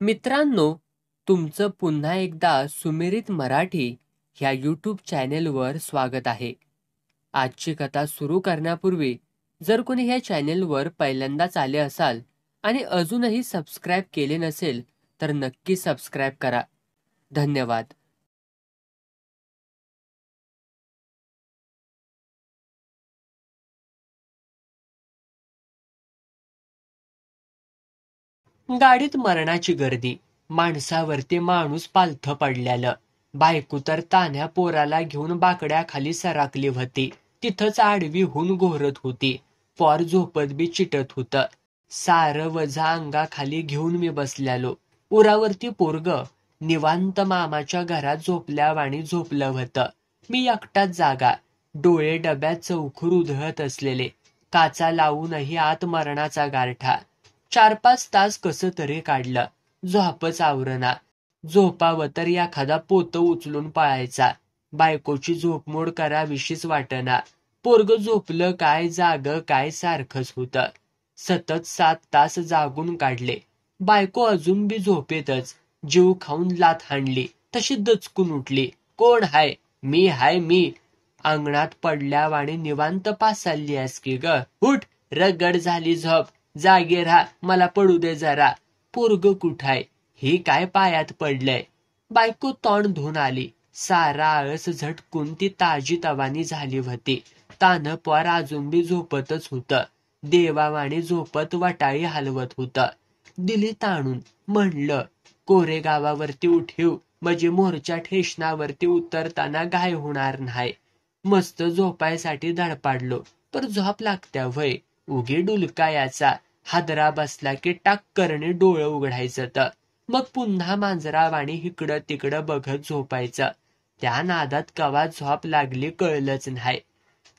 मित्रांनो, तुमचं पुन्हा एकदा सुमेरित मराठी ह्या यूट्यूब चॅनेलवर स्वागत आहे. आजची कथा सुरू करण्यापूर्वी जर कोणी ह्या चॅनेलवर पहिल्यांदाच आले असाल आणि अजूनही सबस्क्राईब केले नसेल तर नक्की सबस्क्राईब करा. धन्यवाद. गाडीत मरणाची गर्दी, माणसावरती माणूस पालथ पडल्यालं. बायको तर तान्ह्या पोराला घेऊन बाकड्याखाली सराकली होती. तिथंच आडवी होऊन घोरत होती. पोर झोपत बी चिटत होतं. सारं वजा अंगाखाली घेऊन मी बसल्यालो. उरावरती पोरग निवांत मामाच्या घरात झोपल्यावाणी झोपलं होतं. मी एकटाच जागा. डोळे डब्यात चौखूर उधळत असलेले. काचा लावूनही आत मरणाचा गारठा. 4-5 तास कसं तरी काढलं. झोपच आवरना. झोपावं तर एखादा पोतं उचलून पळायचा. बायकोची झोपमोड कराविशीच वाटना. पोरग झोपलं काय जाग काय सारखंच होतं. सतत 7 तास जागून काढले. बायको अजून बी झोपेतच. जीव खाऊन लाथ हाणली तशी दचकून उठली. कोण हाय? मी हाय मी. अंगणात पडल्यावाणी निवांत पासालली आहेस की ग. उठ, रगड झाली झोप. जागे राहा, मला पडू दे जरा. पोरग कुठाय? हे काय पायात पडलंय? बायको तोंड धुवून आली. सारा आळस झटकून ती ताजी तवानी झाली होती. तानं पोर अजून बी झोपतच होतं. देवावाणी झोपत वटाळी हलवत होतं. दिली ताणून. म्हणलं कोरेगावावरती उठीव म्हणजे मोरच्या ठेशणावरती उतरताना घाय होणार नाही. मस्त झोपायसाठी धडपाडलो. पर झोप लागत्या व्हय. उगी डुलकायाचा. हादरा बसला की टाक करणे डोळं उघडायचं तर मग पुन्हा मांजरावाणी इकडं तिकडं बघत झोपायचं. त्या नादात कवा झोप लागली कळलंच नाही.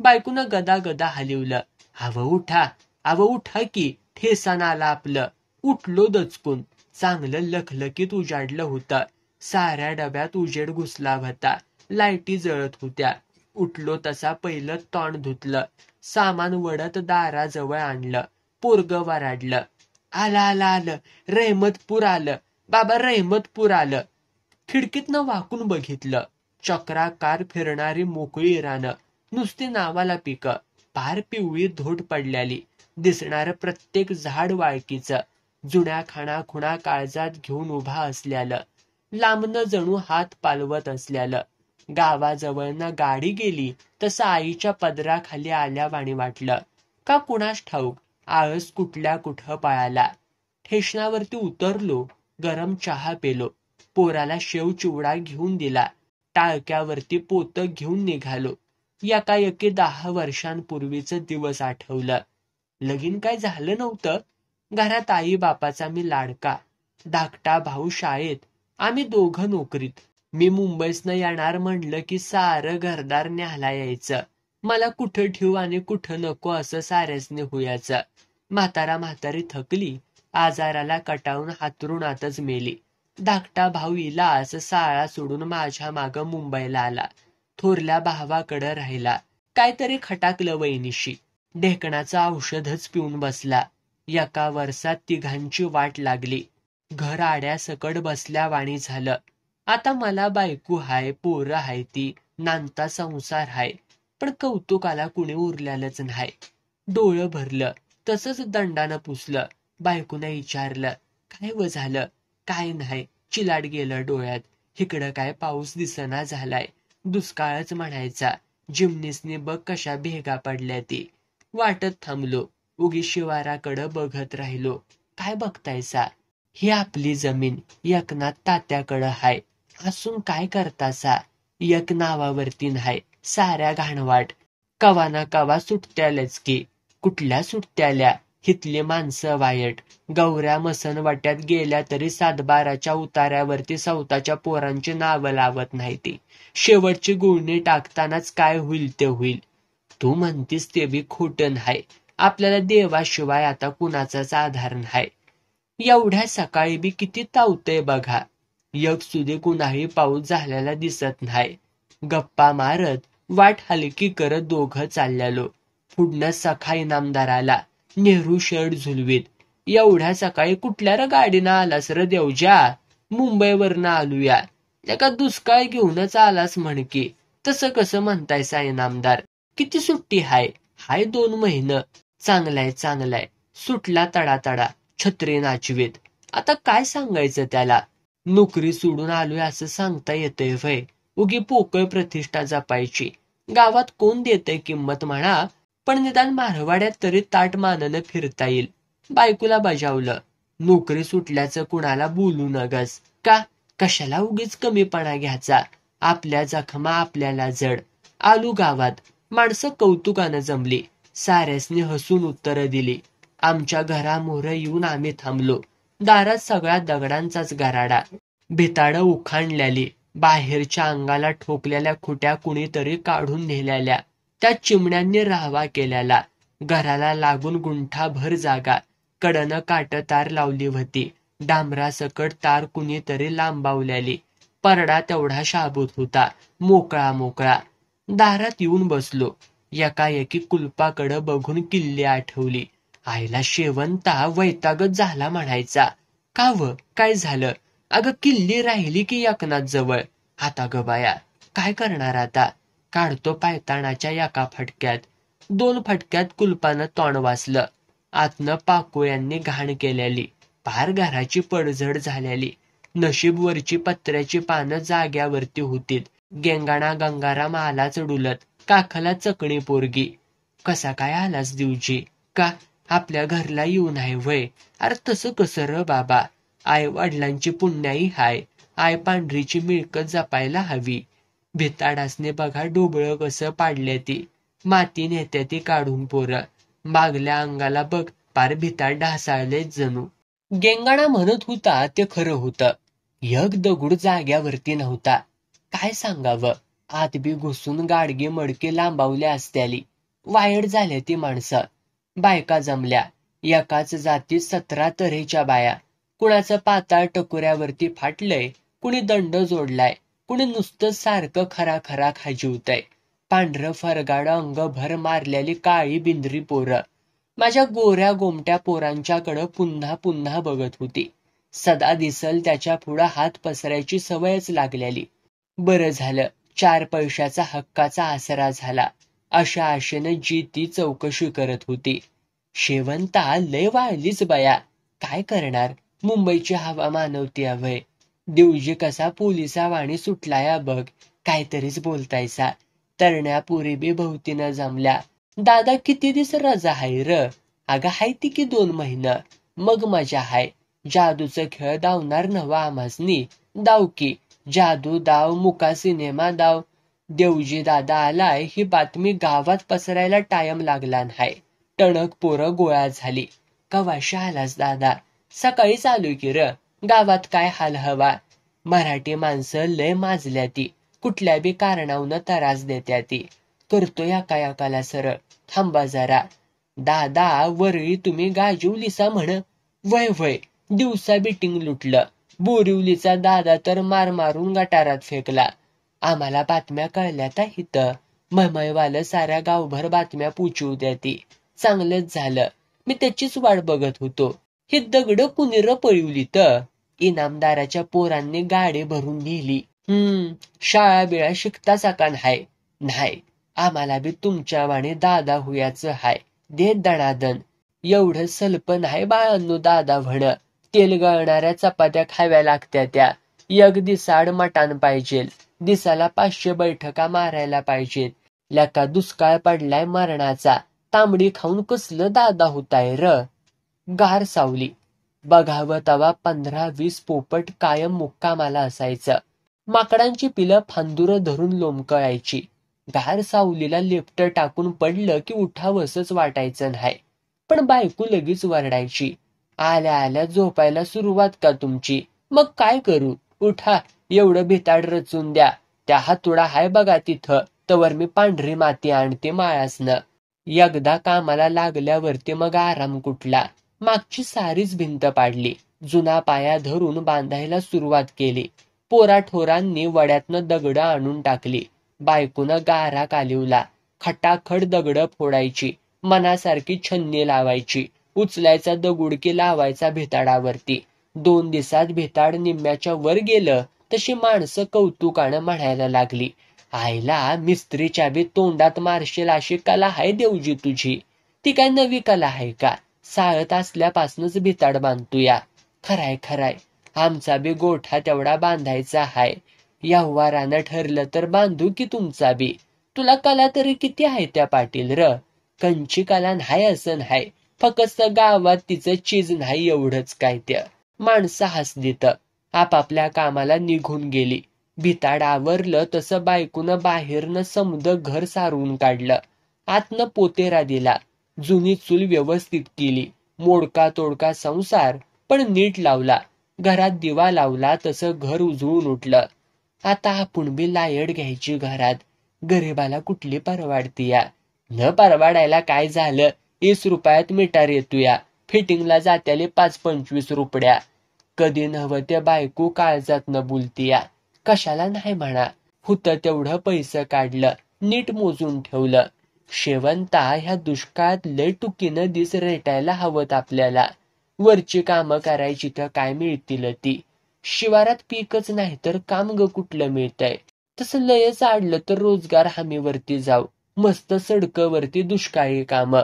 बायकोनं गदा गदा हलवलं. अव उठा की. ठेसान आला आपलं. उठलो दचकून. चांगलं लखलखीत उजाडलं होतं. साऱ्या डब्यात उजेड घुसला होता. लाईटी जळत होत्या. उठलो तसा पहिलं तोंड धुतलं. सामान वडत दाराजवळ आणलं. पोरग वराडलं. आलं. रहमतपूर आलं. बाबा रहमतपूर आलं. खिडकीतनं वाकून बघितलं. चक्राकार फिरणारी मोकळी रानं. नुसती नावाला पिकं. पार पिवळी धोट पडल्याली. दिसणारं प्रत्येक झाड वाळकीचं. जुन्या खाणाखुणा काळजात घेऊन उभा असल्यालं. लांबनं जणू हात पालवत असल्यालं. गावाजवळनं गाडी गेली तसं आईच्या पदराखाली आल्यावाणी वाटलं. का कुणास ठाऊक आळस कुठल्या कुठं पळाला. ठेशणावरती उतरलो. गरम चहा पेलो. पोराला शेव चिवडा घेऊन दिला. टाळक्यावरती पोतं घेऊन निघालो. एकाएकी 10 वर्षांपूर्वीच दिवस आठवलं. लगीन काय झालं नव्हतं. घरात आई बापाचा मी लाडका. धाकटा भाऊ शाळेत. आम्ही दोघं नोकरीत. मी मुंबईसनं येणार म्हणलं की सारं घरदार न्यायला यायचं. मला कुठं ठेवू आणि कुठं नको असं साऱ्यासने होयाचं. म्हातारी थकली. आजाराला कटावून हातरुणातच मेली. धाकटा भाऊ इला असं साळा सोडून माझ्या मागं मुंबईला आला. थोरल्या भावाकडं राहिला. काहीतरी खटाकलं वहिनीशी. ढेकणाचं औषधच पिऊन बसला. एका वर्षात तिघांची वाट लागली. घर आड्यासकट बसल्यावाणी झालं. आता मला बायको हाय, पोरं हाय, ती नांदता संसार हाय. पण कौतुकाला कुणी उरल्यालंच नाही. डोळं भरलं. तसंच दंडानं पुसलं. बायकोनं विचारलं, काय व झालं? काय नाही. चिलाट गेलं डोळ्यात. इकडं काय पाऊस दिसना झालाय. दुष्काळच म्हणायचा. जिमनीसनी बघ कशा भेगा पडल्या ती. वाटत थांबलो. उगी शिवाराकडं बघत राहिलो. काय बघतायसा? ही आपली जमीन एकनाथ तात्याकडं हाय. असून काय करतासा? एक नावावरती नाही. साऱ्या घाणवाट. कवा ना कवा सुटत्यालच की. कुठल्या सुटत्याल्या? हितली माणसं वायट. गौऱ्या मसनवाट्यात गेल्या तरी 7-12च्या उतार्यावरती सवताच्या पोरांची नावं लावत नाही ती. शेवटची गुळणी टाकतानाच काय होईल ते होईल. तू म्हणतीस ते बी खोटं नाही. आपल्याला देवाशिवाय आता कुणाचाच आधार नाही. एवढ्या सकाळी बी किती तावतय बघा. एक सुधी कुणाही पाऊस झालेला दिसत नाही. गप्पा मारत वाट हलकी करत दोघं चालल्यालो. पुढनं सखा इनामदाराला. नेहरू शर्ट झुलवीत. एवढ्या सकाळी कुठल्या र गाडीनं आलास र देवजा? मुंबईवरनं आलूया. एका दुष्काळ घेऊनच आलास म्हण की. तसं कसं म्हणतायसा इनामदार? किती सुट्टी हाय? हाय 2 महिनं. चांगलाय चांगलाय. सुटला तडा तडा. छत्री नाचवीत. आता काय सांगायचं त्याला? नोकरी सोडून आलोय असं सांगता येतंय व्हय? उगी पोकळ प्रतिष्ठा जपायची. गावात कोण देतंय किंमत म्हणा, पण निदान मारवाड्यात तरी ताट मानानं फिरता येईल. बायकोला बजावलं. नोकरी सुटल्याचं कुणाला बोलू नगस. का? कशाला उगीच कमीपणा घ्यायचा? आपल्या जखमा आपल्याला जड. आलू गावात. माणसं कौतुकानं जमली. साऱ्यासनी हसून उत्तरं दिली. आमच्या घरामोहर येऊन आम्ही थांबलो. दारात सगळ्या दगडांचाच गराडा. भिताडं उखाणलेली. बाहेरच्या अंगाला ठोकलेल्या खुट्या कुणीतरी काढून नेलेल्या. त्या चिमण्यांनी राहावा केलेला. घराला लागून गुंठाभर जागा. कडनं काट तार लावली होती. डांबरासकट तार कुणीतरी लांबावलेली. परडा तेवढा शाबूत होता. मोकळा मोकळा. दारात येऊन बसलो. एकाएकी कुलपाकडं बघून किल्ली आठवली. आईला शेवंता वैतागच झाला म्हणायचा. का व? काय झालं? अगं किल्ली राहिली की एकनाथ जवळ. आता ग बाया, काय करणार आता? काढतो पायताणाच्या एका फटक्यात. 2 फटक्यात कुलपानं तोंड वाचलं. आतनं पाकोळ्यांनी घाण केलेली. फार घराची पडझड झालेली. नशीब वरची पत्र्याची पानं जाग्यावरती होतीत. गेंगाणा गंगाराम आलाच डुलत. काखला चकणी पोरगी. कसा काय आलास दिवजी? का? आपल्या घरला येऊ नाही व्हय? अरे तसं कसं र बाबा? आई वडिलांची पुण्याई हाय. आय पांढरीची मिळकत जपायला हवी. भिताडासने बघा डोबळं कसं पाडले ती. माती नेत्या ती काढून पोरं. मागल्या अंगाला बघ पार भिताड ढासाळलेच जणू. गेंगाणा म्हणत होता ते खरं होतं. एक दगड जाग्यावरती नव्हता. काय सांगावं? आत बी घुसून गाडगे मडके लांबावले असत्याली. वायड झाल्या ती माणसं. बायका जमल्या. एकाच जातीत 17 तऱ्हेच्या बाया. कुणाचं पाताळ टकोऱ्यावरती फाटलंय, कुणी दंड जोडलाय, कुणी नुसतं सारखं खरा खरा खाजीवतंय. पांढरं फरगाड अंगभर मारलेली काळी बिंद्री पोरं. माझ्या गोऱ्या गोमट्या पोरांच्याकडं पुन्हा पुन्हा बघत होती. सदा दिसल त्याच्या पुढं हात पसरायची सवयच लागलेली. बरं झालं 4 पैशाचा हक्काचा आसरा झाला. अशा आशेनं जी ती चौकशी करत होती. शेवंता लय वाळलीच बया. काय करणार? मुंबईची हवा मानवती अभय. देवजी कसा पोलिसावाणी सुटलाया बघ. काहीतरीच बोलतायसा. तरण्या पुरी बी भोवतीनं जमल्या. दादा किती दिवस रजा हाय र? अगं हाय ती की 2 महिनं. मग मजा हाय. जादूचं खेळ दावणार नव्हा आम्हासनी? दाव की. जादू दाव, मुका सिनेमा दाव. देवजी दादा आलाय ही बातमी गावात पसरायला टाइम लागला नाही. टणक पोरं गोळा झाली. कवाशी आलास दादा? सकाळीच आलोय की र. गावात काय हाल हवा? मराठी माणसं लय माजल्या ती. कुठल्या बी कारणावनं त्रास देत्या ती. करतो एकाला सरळ. थांबा जरा. दादा वरळी तुम्ही गाजवलीसा म्हण? वय वय. दिवसा बिटिंग लुटलं. बोरिवलीचा दादा तर मार मारून गटारात फेकला. आम्हाला बातम्या कळल्याता हिथं. मयमयवालं साऱ्या गावभर बातम्या पोचवू द्या ती. चांगलंच झालं. मी त्याचीच वाट बघत होतो. हे दगड कुणी र पळवली तर? इनामदाराच्या पोरांनी गाडी भरून नेली. शाळा बिळा शिकताच का हाय? नाही. आम्हाला बी तुमच्या वाणी दादा हुयाचं हाय. दे दणादन. एवढं सल्प नाही बाळांनो दादा म्हण. तेल गळणाऱ्या चपात्या खाव्या लागत्या त्या. एक दिसाड मटान पाहिजे. दिसाला 500 बैठका मारायला पाहिजेत. लका दुष्काळ पडलाय मरणाचा. तांबडी खाऊन कसलं दादा होताय र? गार सावली. बघावं तवा 15-20 पोपट कायम मुक्कामाला असायचं. माकडांची पिलं फांदुरं धरून लोंबकळायची. गार सावलीला लेपट टाकून पडलं की उठावसच वाटायचं नाही. पण बायको लगेच वरडायची. आल्या आल्या झोपायला सुरुवात का तुमची? मग काय करू? उठा. एवढं भिताड रचून द्या. त्या हातोडा हाय बघा तिथं. तवर मी पांढरी माती आणते माळासनं. एकदा कामाला लागल्यावरती मग आराम कुठला. मागची सारीच भिंत पाडली. जुना पाया धरून बांधायला सुरुवात केली. पोराठोरांनी वड्यातनं दगड आणून टाकली. बायकोनं गारा कालिवला. खटाखट दगड फोडायची. मनासारखी छन्नी लावायची. उचलायचा दगुडकी लावायचा भिताडावरती. 2 दिवसात भिताड निम्म्याच्या वर गेलं तशी माणसं कौतुकानं म्हणायला लागली, आईला मिस्त्रीच्या बी तोंडात मारशील अशी कला आहे देवजी तुझी. ती काय नवी कला आहे का? साळत असल्यापासूनच भिताड बांधतोया. खराय खराय, आमचा बी गोठा तेवढा बांधायचा हाय. यव्वारानं ठरलं तर बांधू की तुमचा बी. तुला कला तरी किती आहे त्या पाटील र? कंची कला नाही असं नाही, फक्त गावात तिचं चीज नाही एवढंच काय त्या. माणसं हसलीत. आपापल्या कामाला निघून गेली. भिताड आवरलं तसं बायकून बाहेरनं समद घर सारवून काढलं. आतनं पोतेरा दिला. जुनी चूल व्यवस्थित केली. मोडका तोडका संसार पण नीट लावला. घरात दिवा लावला तसं घर उजळून उठलं. आता आपण बी लायड घ्यायची घरात. गरीबाला कुठली परवाडतीया? न परवाडायला काय झालं? 20 रुपयात मीटर येतोया. फिटिंगला जात्याले 5-25 रुपया. कधी नव्ह त्या बायको काळजात न बोलतीया. कशाला नाही म्हणा. होतं तेवढं पैसे काढलं, नीट मोजून ठेवलं. शेवंता ह्या दुष्काळात लय टुकीनं दिस रेटायला हवत आपल्याला. वरची कामं करायची तर काय मिळतील ती. शिवारात पीकच नाही तर काम ग कुठलं मिळतंय. तसं लयच आडलं तर रोजगार हमीवरती जाऊ. मस्त सडकवरती दुष्काळी कामं.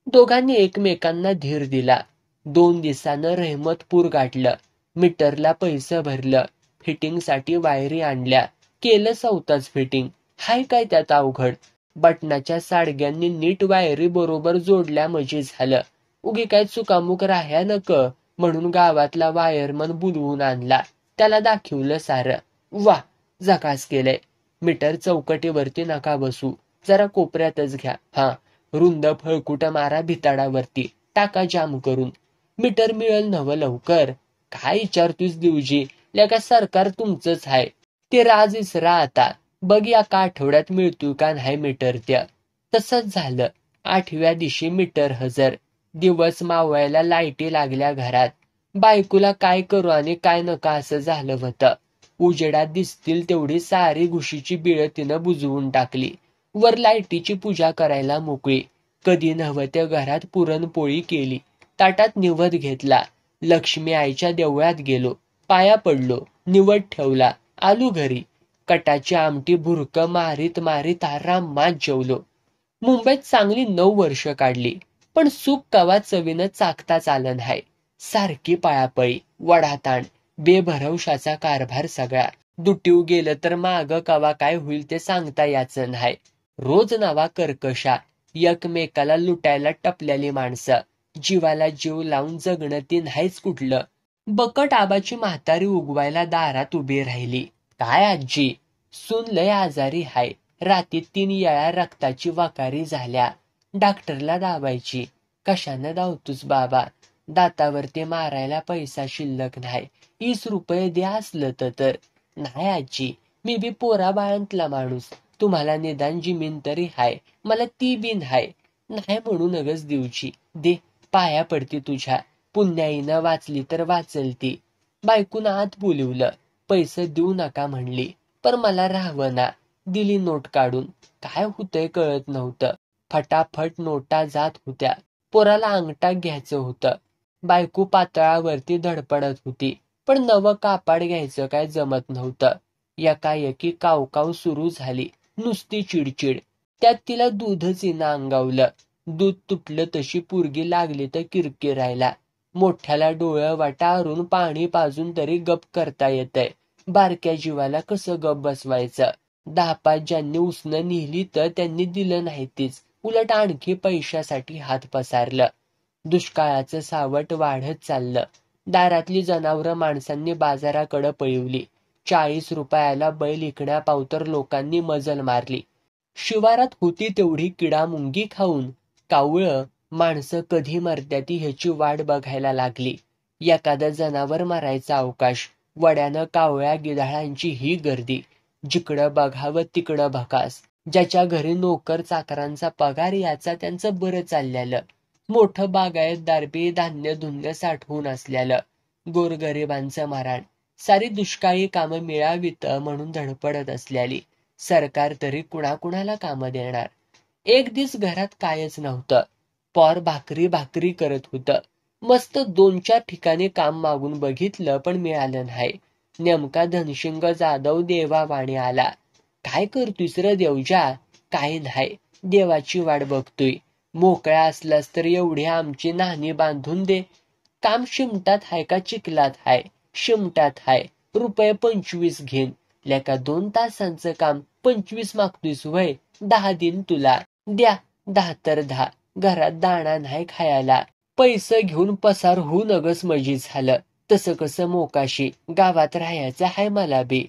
दोघांनी एकमेकांना धीर दिला. 2 दिवसानं रहमतपूर गाठलं. मीटरला पैसे भरलं. फिटिंगसाठी वायरी आणल्या. केलं स्वतःच फिटिंग. हाय काय त्यात अवघड? बटनाच्या साडग्यांनी नीट वायरी बरोबर जोडल्या म्हणजे झालं. उगी काय चुकामुक राह्या नक म्हणून गावातला वायरमन बोलवून आणला. त्याला दाखवलं सारं. वा, जकास केलंय. मीटर चौकटीवरती नका बसू, जरा कोपऱ्यातच घ्या. हा, रुंद फळकुट मारा भिताडावरती, टाका जाम करून. मीटर मिळेल नव लवकर? काय विचारतोस देवजी, लेका सरकार तुमचंच आहे. ते राज इसरा आता. बघ या का आठवड्यात मिळतोय का नाही मीटर त्या. तसंच झालं. 8व्या दिवशी मीटर हजर. दिवस मावळायला लाईटी लागल्या घरात. बायकोला काय करू आणि काय नका असं झालं होतं. उजेडात दिसतील तेवढी सारी घुशीची बिळं तिनं बुजवून टाकली. वर लाईटीची पूजा करायला मोकळी. कधी नव्ह त्या घरात पुरणपोळी केली. ताटात निवद घेतला. लक्ष्मी आईच्या देवळात गेलो. पाया पडलो. निवद ठेवला. आलो घरी. कटाची आमटी भुरक मारीत मारीत आरामात जेवलो. मुंबईत चांगली 9 वर्ष काढली. पण सुख कवा चवीनं चाकताच आलं नाही. सारखी पळापळी, वडाताण, बेभरवशाचा कारभार सगळा. दुटीव गेलं तर माग कवा काय होईल ते सांगता याचं नाही. रोज नवा कर्कशा. एकमेकाला लुटायला टपल्याली माणसं. जीवाला जीव लावून जगणं ती नाहीच कुठलं. बकट आबाची म्हातारी उगवायला दारात उभी राहिली. काय आजी, सून लय आजारी हाय. रात्री 3 वेळा रक्ताची वाकारी झाल्या. डॉक्टरला दाबायची. कशानं धावतोस बाबा? दातावरती मारायला पैसा शिल्लक नाही. 20 रुपये द्या असलं तर. नाही आजी, मी बी पोरा बाळंतला माणूस. तुम्हाला निदान जिमीन तरी हाय, मला ती बिन हाय. नाही म्हणू नगस देवची. दे, पाया पडती तुझ्या. पुण्याईनं वाचली तर वाचल ती. बायकून आत बोलवलं. पैसे देऊ नका म्हणली. पण मला राहावं ना. दिली नोट काढून. काय होतंय कळत नव्हतं. फटाफट नोटा जात होत्या. पोराला अंगठा घ्यायचं होतं. बायको पातळावरती धडपडत होती. पण नवं कापाड घ्यायचं काय जमत नव्हतं. एकाएकी कावकाव सुरू झाली. नुसती चिडचिड. त्यात तिला दूधच येणं अंगावलं. दूध तुटलं तशी पोरगी लागली तर किरकिरायला. मोठ्याला डोळं वाटारून पाणी पाजून तरी गप करता येतंय. बारक्या जीवाला कसं गप बसवायचं? 10-5 ज्यांनी उसनं नेली तर त्यांनी दिलं नाही तीच. उलट आणखी पैशासाठी हात पसारलं. दुष्काळाचं सावट वाढत चाललं. दारातली जनावरं माणसांनी बाजाराकडं पळवली. 40 रुपयाला बैल इकण्यापावतर लोकांनी मजल मारली. शिवारात होती तेवढी किडा मुंगी खाऊन कावळं माणसं कधी मरत्याती ह्याची वाट बघायला लागली. एखादं जनावर मारायचा अवकाश. वड्यानं कावळ्या गिधाळांची ही गर्दी. जिकडं बघावं तिकडं भकास. ज्याच्या घरी नोकर चाकरांचा पगार याचा त्यांचं बरं चाललेलं. मोठं बागायतदार बी धान्य धुन्य साठवून असलेलं. गोरगरिबांचं मरण. सारी दुष्काळी कामं मिळावीत म्हणून धडपडत असलेली. सरकार तरी कुणाकुणाला कामं देणार? एक दिस घरात कायच नव्हतं. पॉर भाकरी भाकरी करत होतं. मस्त 2-4 ठिकाणी काम मागून बघितलं पण मिळालं नाही. नेमका धनशिंग जाधव देवावाणी आला. काय करतोयस र देवजा? काय नाही, देवाची वाट बघतोय. मोकळा असलास तर एवढी आमची नाणी बांधून दे. काम शिमटात हाय का चिखलात हाय? शिमटात हाय. ₹25 घेईन. लेका 2 तासांचं काम 25 मागतोयस वय? 10 दिन तुला. द्या 10 तर 10. घरात दाणा नाही खायला. पैसे घेऊन पसार होऊ नगस मजी झालं. तसं कसं मोकाशी गावात राहायचं हाय मला बी.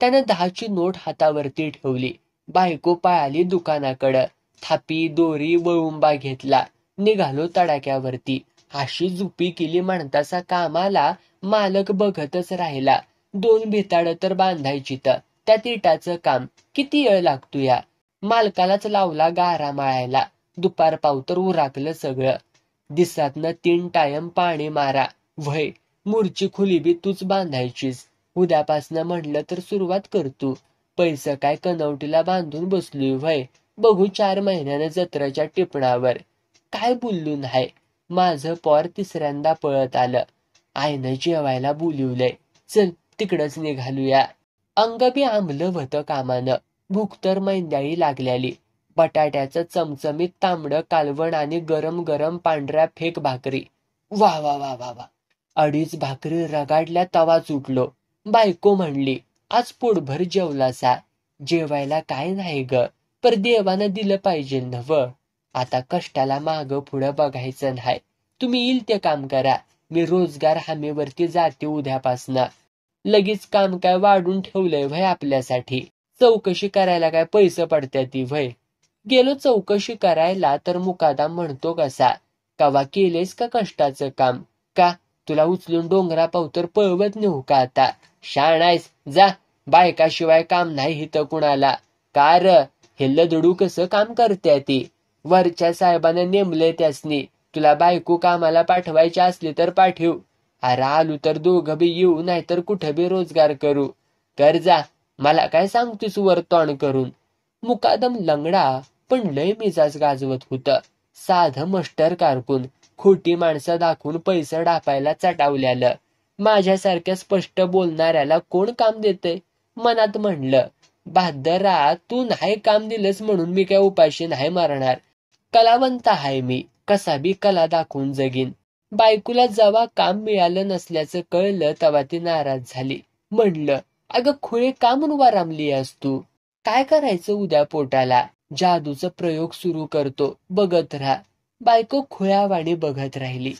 त्यानं 10ची नोट हातावरती ठेवली. बायको पळाली दुकानाकडं. थापी दोरी वळुंबा घेतला. निघालो तडाक्यावरती. अशी जुपी केली म्हणतासा कामाला मालक बघतच राहिला. 2 भिताड तर बांधायची तर त्यात इटाचं काम किती वेळ लागतो या? मालकालाच लावला गारा माळायला. दुपार पावतर उराकलं सगळं. दिसातनं 3 टायम पाणी मारा. व्हय, मूरची खुली बी तूच बांधायचीस. उद्यापासनं म्हणलं तर सुरुवात करतो. पैसे काय कनवटीला बांधून बसलोय व्हय? बघू 4 महिन्यानं जत्राच्या टिपणावर. काय बोललो नाही. माझं पॉर 3ऱ्यांदा पळत आलं. आईनं जेवायला बोलिवलंय. चल तिकडच निघालूया. अंग बी आंबलं होतं कामानं. भूक तर मैंद्याळी लागल्याली. बटाट्याचं चमचमीत तांबडं कालवण आणि गरम गरम पांढऱ्या फेक भाकरी. वा वा वा वा वा. 2.5 भाकरी रगाडल्या तवाच उठलो. बायको म्हणली, आज पोटभर जेवलासा. जेवायला काय नाही ग, पर देवानं दिलं पाहिजे नव. आता कष्टाला मागं पुढं बघायचं नाही. तुम्ही येईल ते काम करा. मी रोजगार हमीवरती जाते उद्यापासनं. लगेच काम काय वाढून ठेवलंय व्हय आपल्यासाठी? चौकशी करायला काय पैसे पडत्याती व्हय? गेलो चौकशी करायला तर मुकादम म्हणतो कसा, कवा केलेस का कष्टाचं काम? का तुला उचलून डोंगरा पावतर पळवत नेऊ का आता? शाणायस जा. बायकाशिवाय काम नाही हिथं कुणाला. का र हे लदडू कसं काम करते ती? वरच्या साहेबानं नेमले त्यासनी. तुला बायको कामाला पाठवायची असली तर पाठव. अरे आलू तर दोघं बी येऊ, नाही तर कुठं बी रोजगार करू. कर जा. मला काय सांगतोस वर तोंड करून? मुकादम लंगडा पण लय मिजाज गाजवत होतं. साधं मस्टर कारकून खोटी माणसं दाखवून पैसे डापायला चटावल्यालं. माझ्यासारख्या स्पष्ट बोलणाऱ्याला कोण काम देतंय? मनात म्हणलं, बहादरा तू नाही काम दिलंस म्हणून मी काय उपाशी नाही मारणार. कलावंत आहे मी. कसा बी कला दाखवून जगीन. बायकोला जेव्हा काम मिळालं नसल्याचं कळलं तेव्हा ती नाराज झाली. म्हणलं, अगं खुळे का म्हणून वारामली आहेस तू? काय करायचं उद्या पोटाला? जादूचा प्रयोग सुरू करतो, बघत राहा. बायको खुळ्यावाणी बघत राहिली.